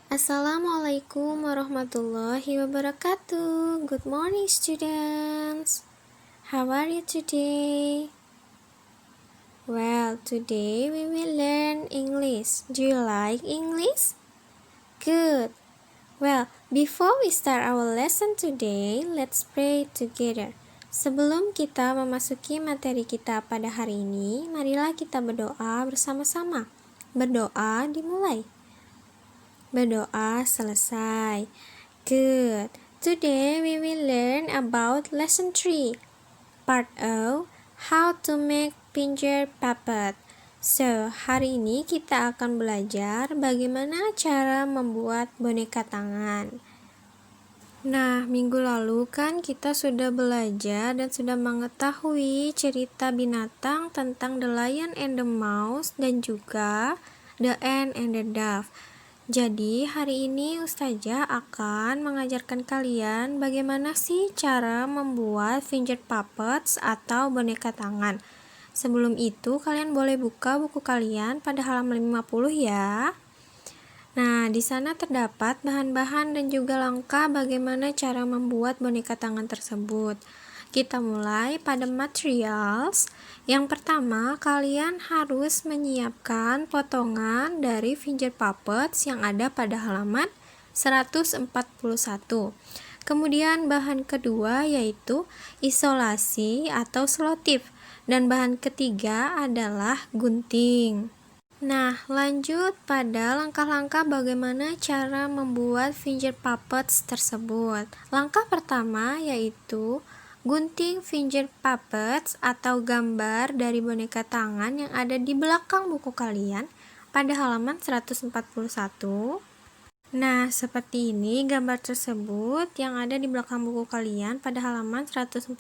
Assalamualaikum warahmatullahi wabarakatuh. Good morning, students. How are you today? Well, today we will learn English. Do you like English? Good. Well, before we start our lesson today, let's pray together. Sebelum kita memasuki materi kita pada hari ini, marilah kita berdoa bersama-sama. Berdoa dimulai. Berdoa selesai. Good. Today we will learn about lesson 3. Part O, how to make finger puppet. So, hari ini kita akan belajar bagaimana cara membuat boneka tangan. Nah, minggu lalu kan kita sudah belajar dan sudah mengetahui cerita binatang tentang The Lion and the Mouse dan juga The Ant and the Dove. Jadi hari ini Ustazah akan mengajarkan kalian bagaimana sih cara membuat finger puppets atau boneka tangan. Sebelum itu kalian boleh buka buku kalian pada halaman 50 ya. Nah, di sana terdapat bahan-bahan dan juga langkah bagaimana cara membuat boneka tangan tersebut. Kita mulai pada materials. Yang pertama, kalian harus menyiapkan potongan dari finger puppets yang ada pada halaman 141. Kemudian bahan kedua yaitu isolasi atau selotip. Dan bahan ketiga adalah gunting. Nah, lanjut pada langkah-langkah bagaimana cara membuat finger puppets tersebut. Langkah pertama yaitu gunting finger puppets atau gambar dari boneka tangan yang ada di belakang buku kalian pada halaman 141. Nah, seperti ini gambar tersebut yang ada di belakang buku kalian pada halaman 141.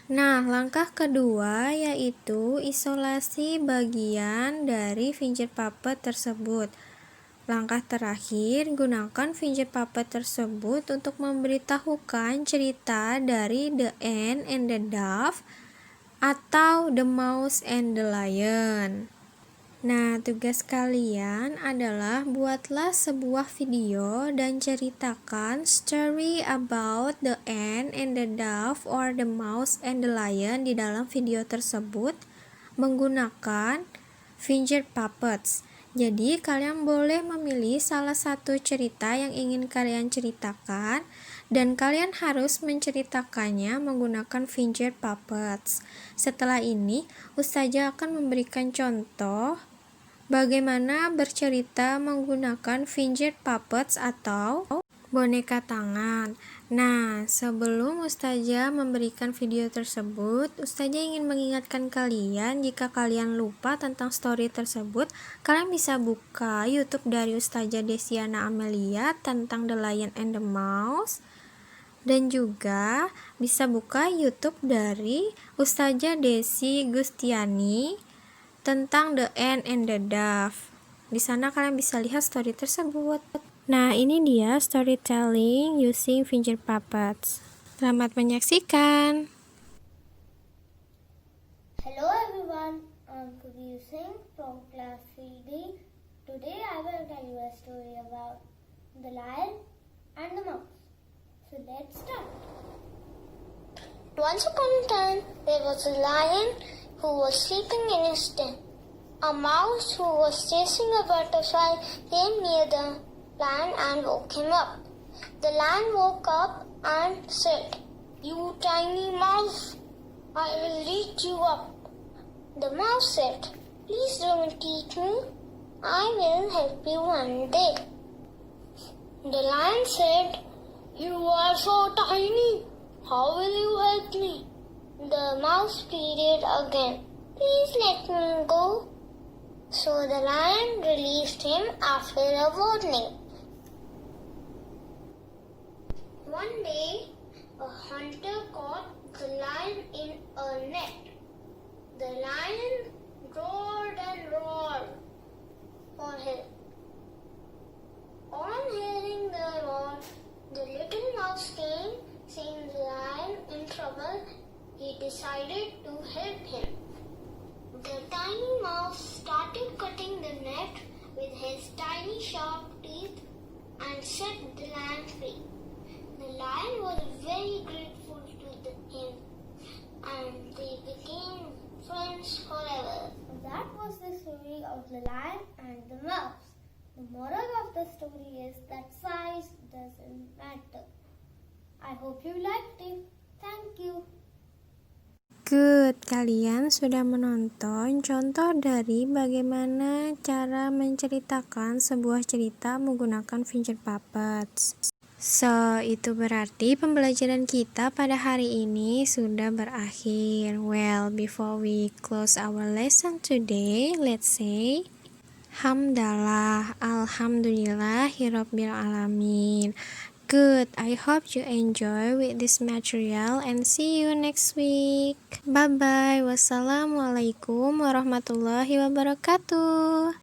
Nah, langkah kedua yaitu isolasi bagian dari finger puppet tersebut. Langkah terakhir, gunakan finger puppet tersebut untuk memberitahukan cerita dari The Ant and the Dove atau The Mouse and the Lion. Nah, tugas kalian adalah buatlah sebuah video dan ceritakan story about the ant and the dove or the mouse and the lion di dalam video tersebut menggunakan finger puppets. Jadi, kalian boleh memilih salah satu cerita yang ingin kalian ceritakan dan kalian harus menceritakannya menggunakan finger puppets. Setelah ini, Ustazah akan memberikan contoh bagaimana bercerita menggunakan finger puppets atau boneka tangan. Nah, sebelum Ustazah memberikan video tersebut, Ustazah ingin mengingatkan kalian jika kalian lupa tentang story tersebut, kalian bisa buka YouTube dari Ustazah Desiana Amelia tentang The Lion and the Mouse. Dan juga bisa buka YouTube dari Ustazah Desi Gustiani tentang The Ant and the Dove. Di sana kalian bisa lihat story tersebut. Nah, ini dia storytelling using finger puppets. Selamat menyaksikan. Hello everyone, I'm Kabir Singh from class 3D. Today I will tell you a story about the lion and the mouse. So let's start. Once upon a time, there was a lion who was sleeping in his den. A mouse who was chasing a butterfly came near the lion and woke him up. The lion woke up and said, "You tiny mouse, I will eat you up." The mouse said, "Please don't eat me. I will help you one day." The lion said, "You are so tiny. How will you help me?" The mouse pleaded again, "Please let me go." So the lion released him after a warning. One day, a hunter caught the lion in a net. The lion roared and roared for help. On hearing the roar, the little mouse came. Seeing the lion in trouble, he decided to help him. The tiny mouse started cutting the net with his tiny sharp teeth set the lion free. The lion was very grateful to him, and they became friends forever. That was the story of the lion and the mouse. The moral of the story is that size doesn't matter. I hope you liked it. Thank you. Good, kalian sudah menonton contoh dari bagaimana cara menceritakan sebuah cerita menggunakan finger puppets. So, itu berarti pembelajaran kita pada hari ini sudah berakhir. Well, before we close our lesson today, let's say Hamdalah, Alhamdulillahirabbil alamin. Good, I hope you enjoy with this material and see you next week. Bye bye. Wassalamualaikum warahmatullahi wabarakatuh.